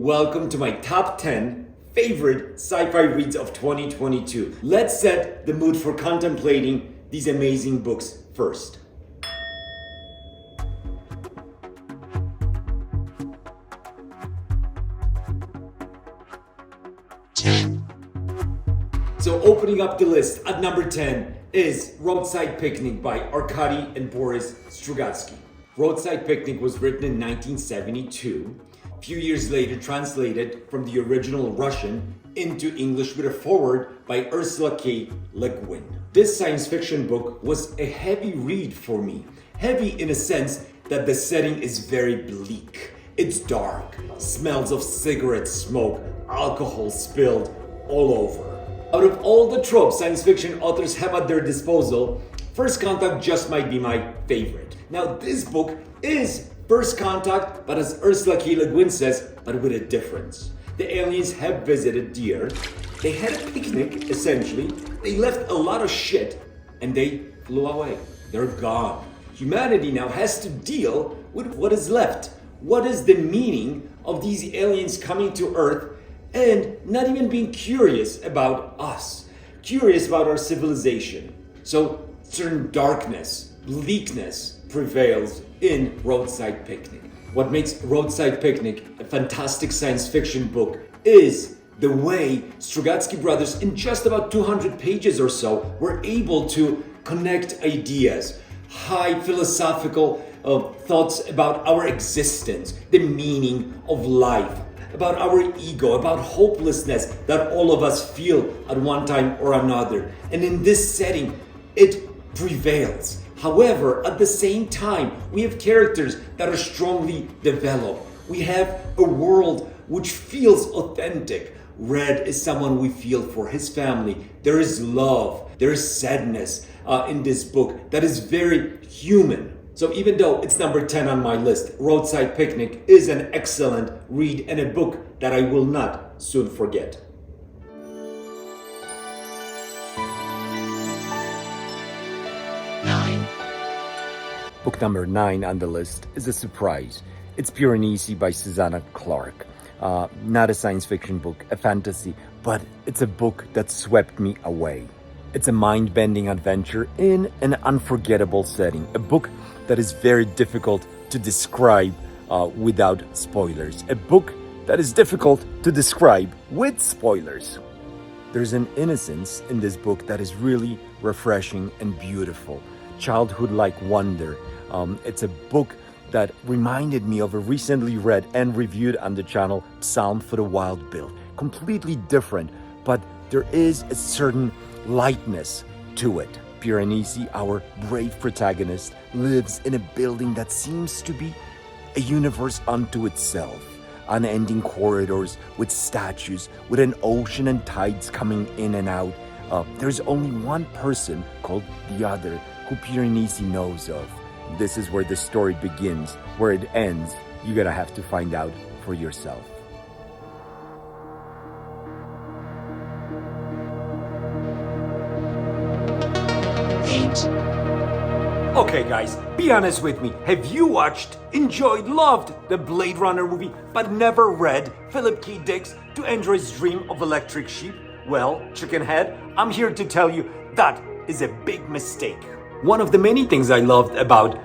Welcome to my top 10 favorite sci-fi reads of 2022. Let's set the mood for contemplating these amazing books first. So opening up the list at number 10 is Roadside Picnic by Arkady and Boris Strugatsky. Roadside Picnic was written in 1972. A few years later translated from the original Russian into English with a foreword by Ursula K. Le Guin. This science fiction book was a heavy read for me. Heavy in a sense that the setting is very bleak. It's dark, smells of cigarette smoke, alcohol spilled all over. Out of all the tropes science fiction authors have at their disposal, First Contact just might be my favorite. Now this book is First Contact, but as Ursula K. Le Guin says, but with a difference. The aliens have visited the Earth, they had a picnic essentially, they left a lot of shit, and they flew away. They're gone. Humanity now has to deal with what is left. What is the meaning of these aliens coming to Earth and not even being curious about us, curious about our civilization? So certain darkness, bleakness prevails in Roadside Picnic. What makes Roadside Picnic a fantastic science fiction book is the way Strugatsky brothers, in just about 200 pages or so, were able to connect ideas, high philosophical thoughts about our existence, the meaning of life, about our ego, about hopelessness that all of us feel at one time or another. And in this setting, it prevails. However, at the same time, we have characters that are strongly developed. We have a world which feels authentic. Red is someone we feel for, his family. There is love, there is sadness in this book that is very human. So even though it's number 10 on my list, Roadside Picnic is an excellent read and a book that I will not soon forget. Book number 9 on the list is a surprise. It's Piranesi by Susanna Clarke. Not a science fiction book, a fantasy, but it's a book that swept me away. It's a mind-bending adventure in an unforgettable setting. A book that is very difficult to describe without spoilers. A book that is difficult to describe with spoilers. There's an innocence in this book that is really refreshing and beautiful. Childhood-like wonder. It's a book that reminded me of a recently read and reviewed on the channel Psalm for the Wild Built. Completely different, but there is a certain lightness to it. Piranesi, our brave protagonist, lives in a building that seems to be a universe unto itself. Unending corridors with statues, with an ocean and tides coming in and out. There's only one person called the Other who Piranesi knows of. This is where the story begins. Where it ends, you're gonna have to find out for yourself. Okay guys, be honest with me. Have you watched, enjoyed, loved the Blade Runner movie, but never read Philip K. Dick's To Android's Dream of Electric Sheep? Well, chickenhead, I'm here to tell you that is a big mistake. One of the many things I loved about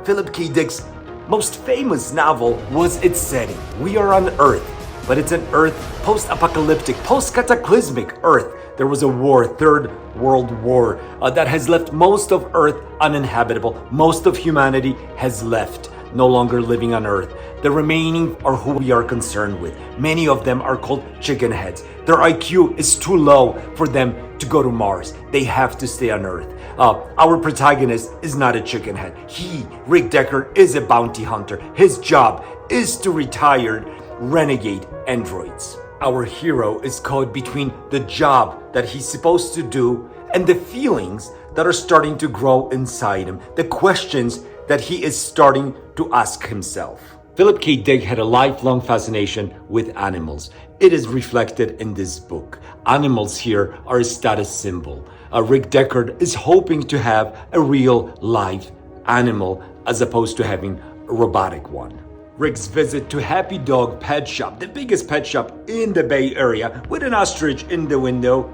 Philip K. Dick's most famous novel was its setting. We are on Earth, but it's an Earth post-apocalyptic, post-cataclysmic Earth. There was a war, Third World War, that has left most of Earth uninhabitable. Most of humanity has left, no longer living on Earth. The remaining are who we are concerned with. Many of them are called chickenheads. Their IQ is too low for them to go to Mars. They have to stay on Earth. Our protagonist is not a chickenhead. He, Rick Decker, is a bounty hunter. His job is to retire renegade androids. Our hero is caught between the job that he's supposed to do and the feelings that are starting to grow inside him, the questions that he is starting to ask himself. Philip K. Dick had a lifelong fascination with animals. It is reflected in this book. Animals here are a status symbol. Rick Deckard is hoping to have a real live animal as opposed to having a robotic one. Rick's visit to Happy Dog Pet Shop, the biggest pet shop in the Bay Area, with an ostrich in the window,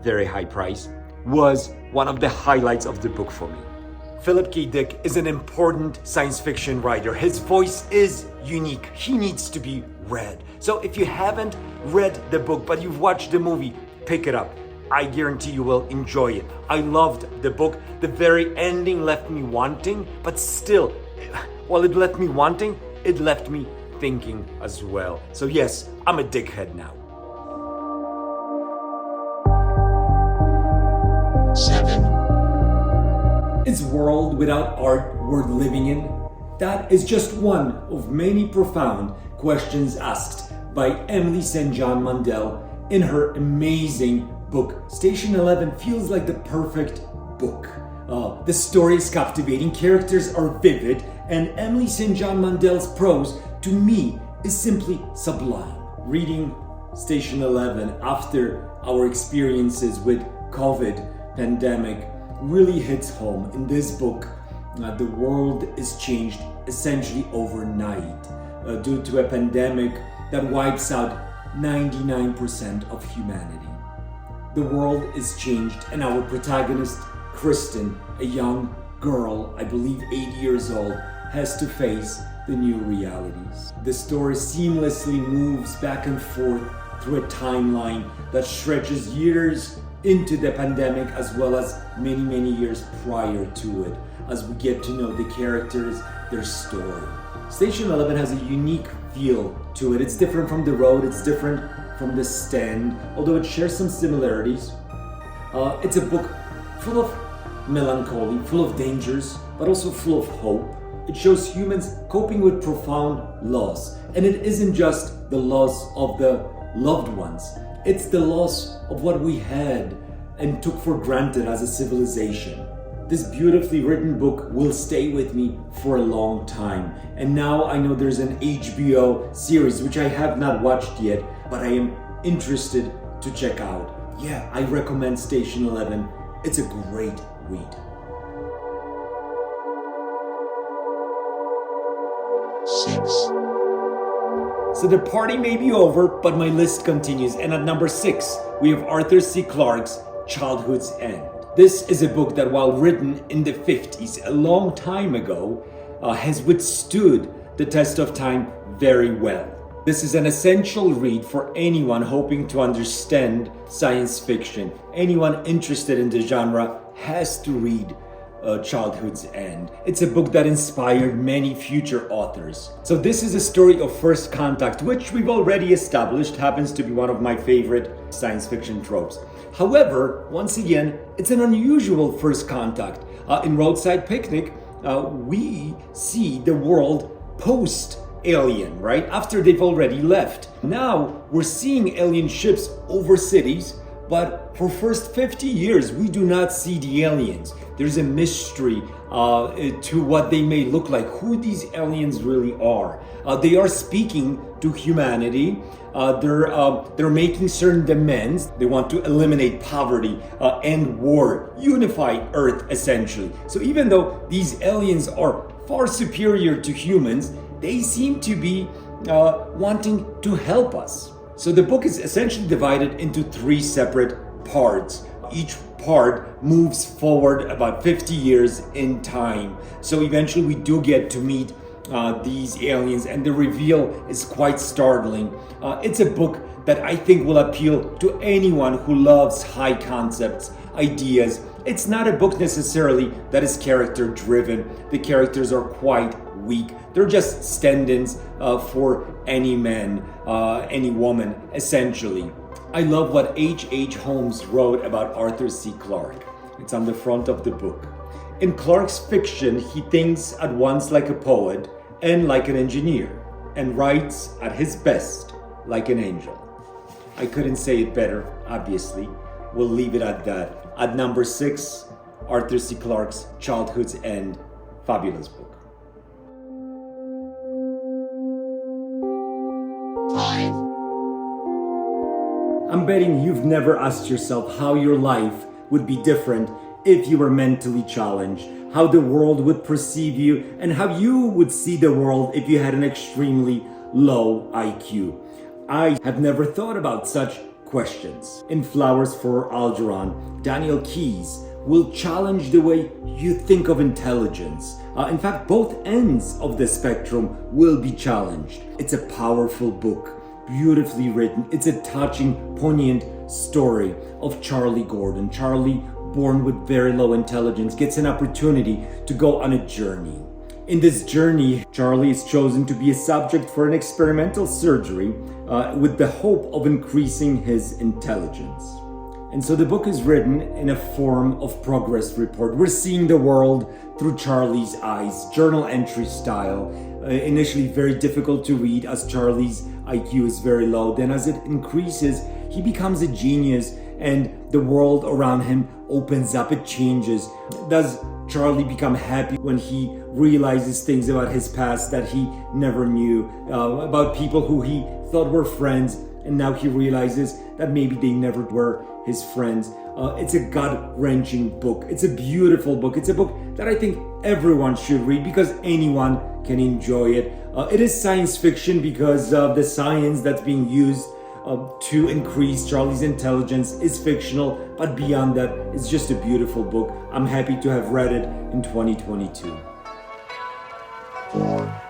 very high price, was one of the highlights of the book for me. Philip K. Dick is an important science fiction writer. His voice is unique. He needs to be read. So if you haven't read the book, but you've watched the movie, pick it up. I guarantee you will enjoy it. I loved the book. The very ending left me wanting, but still, while it left me wanting, it left me thinking as well. So yes, I'm a dickhead now. 7. Is world without art worth living in? That is just one of many profound questions asked by Emily St. John Mandel in her amazing book. Station 11 feels like the perfect book. The story is captivating, characters are vivid, and Emily St. John Mandel's prose, to me, is simply sublime. Reading Station 11 after our experiences with COVID pandemic really hits home. In this book, the world is changed essentially overnight due to a pandemic that wipes out 99% of humanity. The world is changed, and our protagonist, Kristen, a young girl, I believe 8 years old, has to face the new realities. The story seamlessly moves back and forth through a timeline that stretches years into the pandemic as well as many years prior to it, as we get to know the characters, their story. Station 11 has a unique feel to it. It's different from The Road, it's different from The Stand, although it shares some similarities. It's a book full of melancholy, full of dangers, but also full of hope. It shows humans coping with profound loss. And it isn't just the loss of the loved ones, it's the loss of what we had and took for granted as a civilization. This beautifully written book will stay with me for a long time. And now I know there's an HBO series, which I have not watched yet, but I am interested to check out. Yeah, I recommend Station 11. It's a great read. 6. So the party may be over, but my list continues. And at number 6, we have Arthur C. Clarke's Childhood's End. This is a book that, while written in the 50s, a long time ago, has withstood the test of time very well. This is an essential read for anyone hoping to understand science fiction. Anyone interested in the genre has to read Childhood's End. It's a book that inspired many future authors. So this is a story of first contact, which we've already established happens to be one of my favorite science fiction tropes. However, once again, it's an unusual first contact. In Roadside Picnic, we see the world post-alien, right? After they've already left. Now, we're seeing alien ships over cities, but for first 50 years, we do not see the aliens. There's a mystery to what they may look like, who these aliens really are. They are speaking to humanity. They're making certain demands. They want to eliminate poverty, end war, unify Earth, essentially. So even though these aliens are far superior to humans, they seem to be wanting to help us. So the book is essentially divided into 3 separate parts. Each part moves forward about 50 years in time. So eventually we do get to meet these aliens, and the reveal is quite startling. It's a book that I think will appeal to anyone who loves high concepts, ideas. It's not a book necessarily that is character driven. The characters are quite weak. They're just stand-ins for any man, any woman, essentially. I love what H.H. Holmes wrote about Arthur C. Clarke. It's on the front of the book. In Clarke's fiction, he thinks at once like a poet and like an engineer, and writes at his best like an angel. I couldn't say it better, obviously. We'll leave it at that. At number 6, Arthur C. Clarke's Childhood's End. Fabulous book. 5. I'm betting you've never asked yourself how your life would be different if you were mentally challenged, how the world would perceive you, and how you would see the world if you had an extremely low IQ. I have never thought about such questions. In Flowers for Algernon, Daniel Keyes will challenge the way you think of intelligence. In fact, both ends of the spectrum will be challenged. It's a powerful book, beautifully written. It's a touching, poignant story of Charlie Gordon. Charlie, born with very low intelligence, gets an opportunity to go on a journey. In this journey, Charlie is chosen to be a subject for an experimental surgery with the hope of increasing his intelligence. And so the book is written in a form of progress report. We're seeing the world through Charlie's eyes, journal entry style. Initially very difficult to read as Charlie's IQ is very low. Then as it increases, he becomes a genius and the world around him opens up, it changes. Does Charlie become happy when he realizes things about his past that he never knew, about people who he thought were friends, and now he realizes that maybe they never were his friends. It's a gut-wrenching book. It's a beautiful book. It's a book that I think everyone should read because anyone can enjoy it. It is science fiction because the science that's being used to increase Charlie's intelligence is fictional, but beyond that, it's just a beautiful book. I'm happy to have read it in 2022. 4,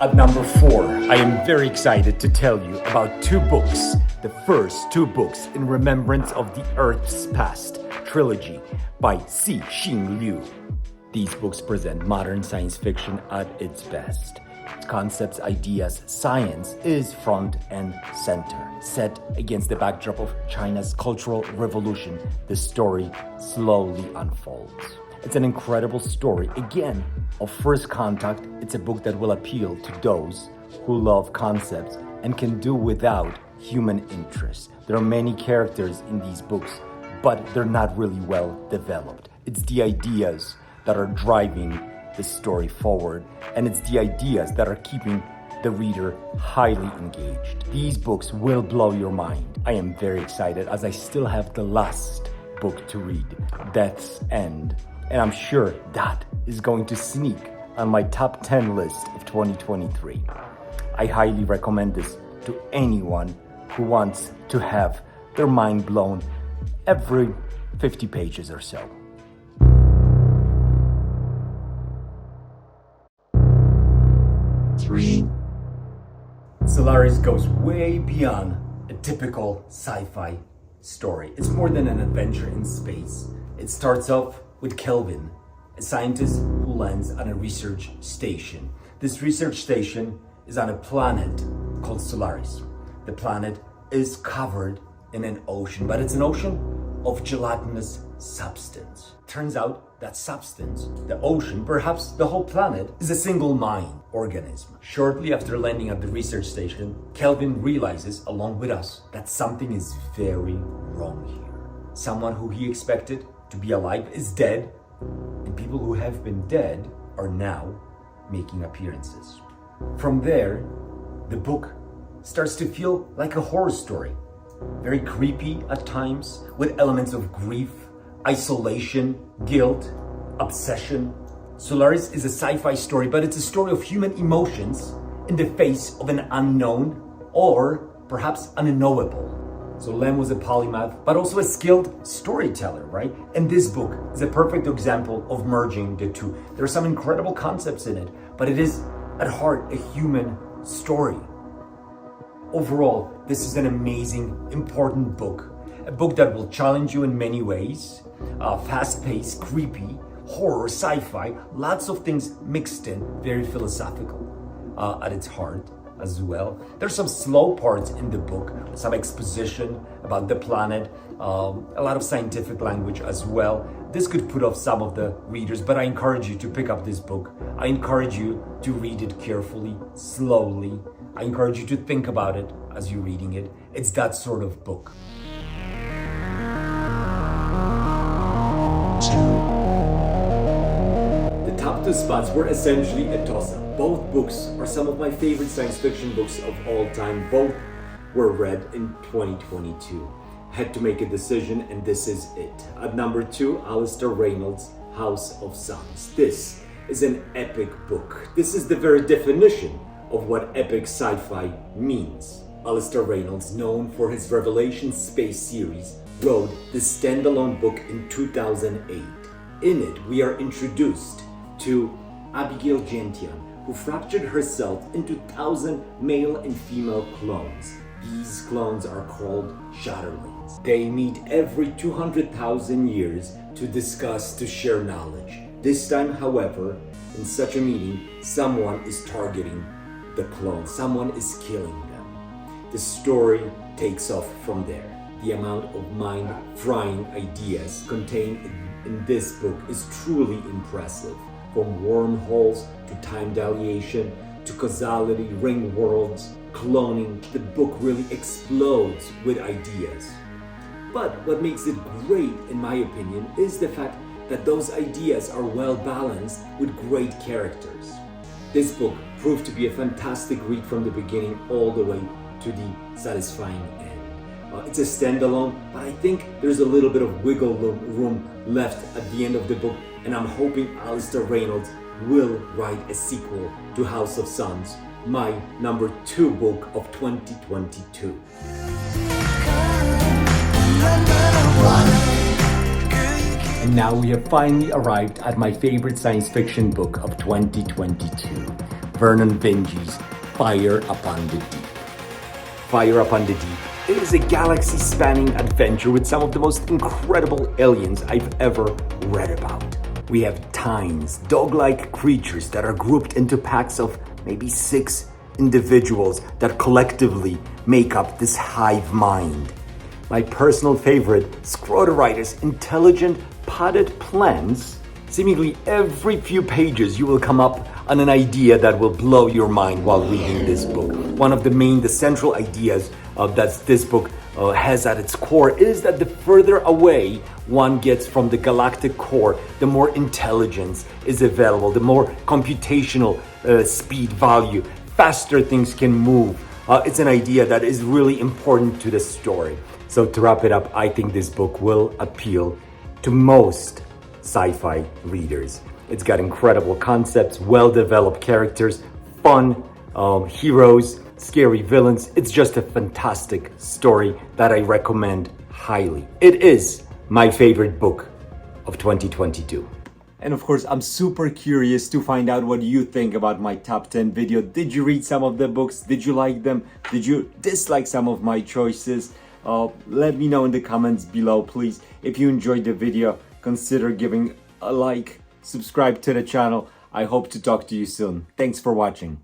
At number 4, I am very excited to tell you about two books. The first two books in remembrance of the Earth's Past trilogy by Cixin Liu. These books present modern science fiction at its best. Its concepts, ideas, science is front and center. Set against the backdrop of China's Cultural Revolution, the story slowly unfolds. It's an incredible story, again, of first contact. It's a book that will appeal to those who love concepts and can do without human interest. There are many characters in these books, but they're not really well developed. It's the ideas that are driving the story forward, and it's the ideas that are keeping the reader highly engaged. These books will blow your mind. I am very excited as I still have the last book to read, Death's End, and I'm sure that is going to sneak on my top 10 list of 2023. I highly recommend this to anyone who wants to have their mind blown every 50 pages or so. Solaris goes way beyond a typical sci-fi story. It's more than an adventure in space. It starts off with Kelvin, a scientist who lands on a research station. This research station is on a planet called Solaris. The planet is covered in an ocean, but it's an ocean of gelatinous substance. Turns out that substance, the ocean, perhaps the whole planet, is a single mind organism. Shortly after landing at the research station, Kelvin realizes, along with us, that something is very wrong here. Someone who he expected to be alive is dead, and people who have been dead are now making appearances. From there, the book starts to feel like a horror story. Very creepy at times, with elements of grief, isolation, guilt, obsession. Solaris is a sci-fi story, but it's a story of human emotions in the face of an unknown or perhaps unknowable. So Lem was a polymath, but also a skilled storyteller, right? And this book is a perfect example of merging the two. There are some incredible concepts in it, but it is at heart a human story. Overall, this is an amazing, important book. A book that will challenge you in many ways. Fast-paced, creepy, horror, sci-fi, lots of things mixed in, very philosophical at its heart as well. There's some slow parts in the book, some exposition about the planet, a lot of scientific language as well. This could put off some of the readers, but I encourage you to pick up this book. I encourage you to read it carefully, slowly. I encourage you to think about it as you're reading it. It's that sort of book. 2, The top two spots were essentially a toss-up. Both books are some of my favorite science fiction books of all time. Both were read in 2022. had to make a decision, and this is it. At number 2, Alistair Reynolds' House of Suns. This is an epic book. This is the very definition of what epic sci-fi means. Alistair Reynolds, known for his Revelation space series, wrote this standalone book in 2008. In it, we are introduced to Abigail Gentian, who fractured herself into 1,000 male and female clones. These clones are called Shatterlings. They meet every 200,000 years to discuss, to share knowledge. This time, however, in such a meeting, someone is targeting the clones. Someone is killing them. The story takes off from there. The amount of mind-frying ideas contained in this book is truly impressive. From wormholes to time dilation to causality, ring worlds, cloning, the book really explodes with ideas. But what makes it great, in my opinion, is the fact that those ideas are well balanced with great characters. This book proved to be a fantastic read from the beginning all the way to the satisfying end. It's a standalone, but I think there's a little bit of wiggle room left at the end of the book, and I'm hoping Alistair Reynolds will write a sequel to House of Suns, my number 2 book of 2022. And now we have finally arrived at my favorite science fiction book of 2022, Vernon Vinge's Fire Upon the Deep. Fire Upon the Deep is a galaxy-spanning adventure with some of the most incredible aliens I've ever read about. We have tines, dog-like creatures that are grouped into packs of maybe 6 individuals that collectively make up this hive mind. My personal favorite, Scrotoritis, intelligent potted plants. Seemingly every few pages you will come up on an idea that will blow your mind while reading this book. One of the central ideas that this book has at its core is that the further away one gets from the galactic core, the more intelligence is available, the more computational speed value, faster things can move. It's an idea that is really important to the story. So to wrap it up, I think this book will appeal to most sci-fi readers. It's got incredible concepts, well-developed characters, fun heroes, scary villains. It's just a fantastic story that I recommend highly. It is my favorite book of 2022. And of course, I'm super curious to find out what you think about my top 10 video. Did you read some of the books? Did you like them? Did you dislike some of my choices? Let me know in the comments below, please. If you enjoyed the video, consider giving a like, subscribe to the channel. I hope to talk to you soon. Thanks for watching.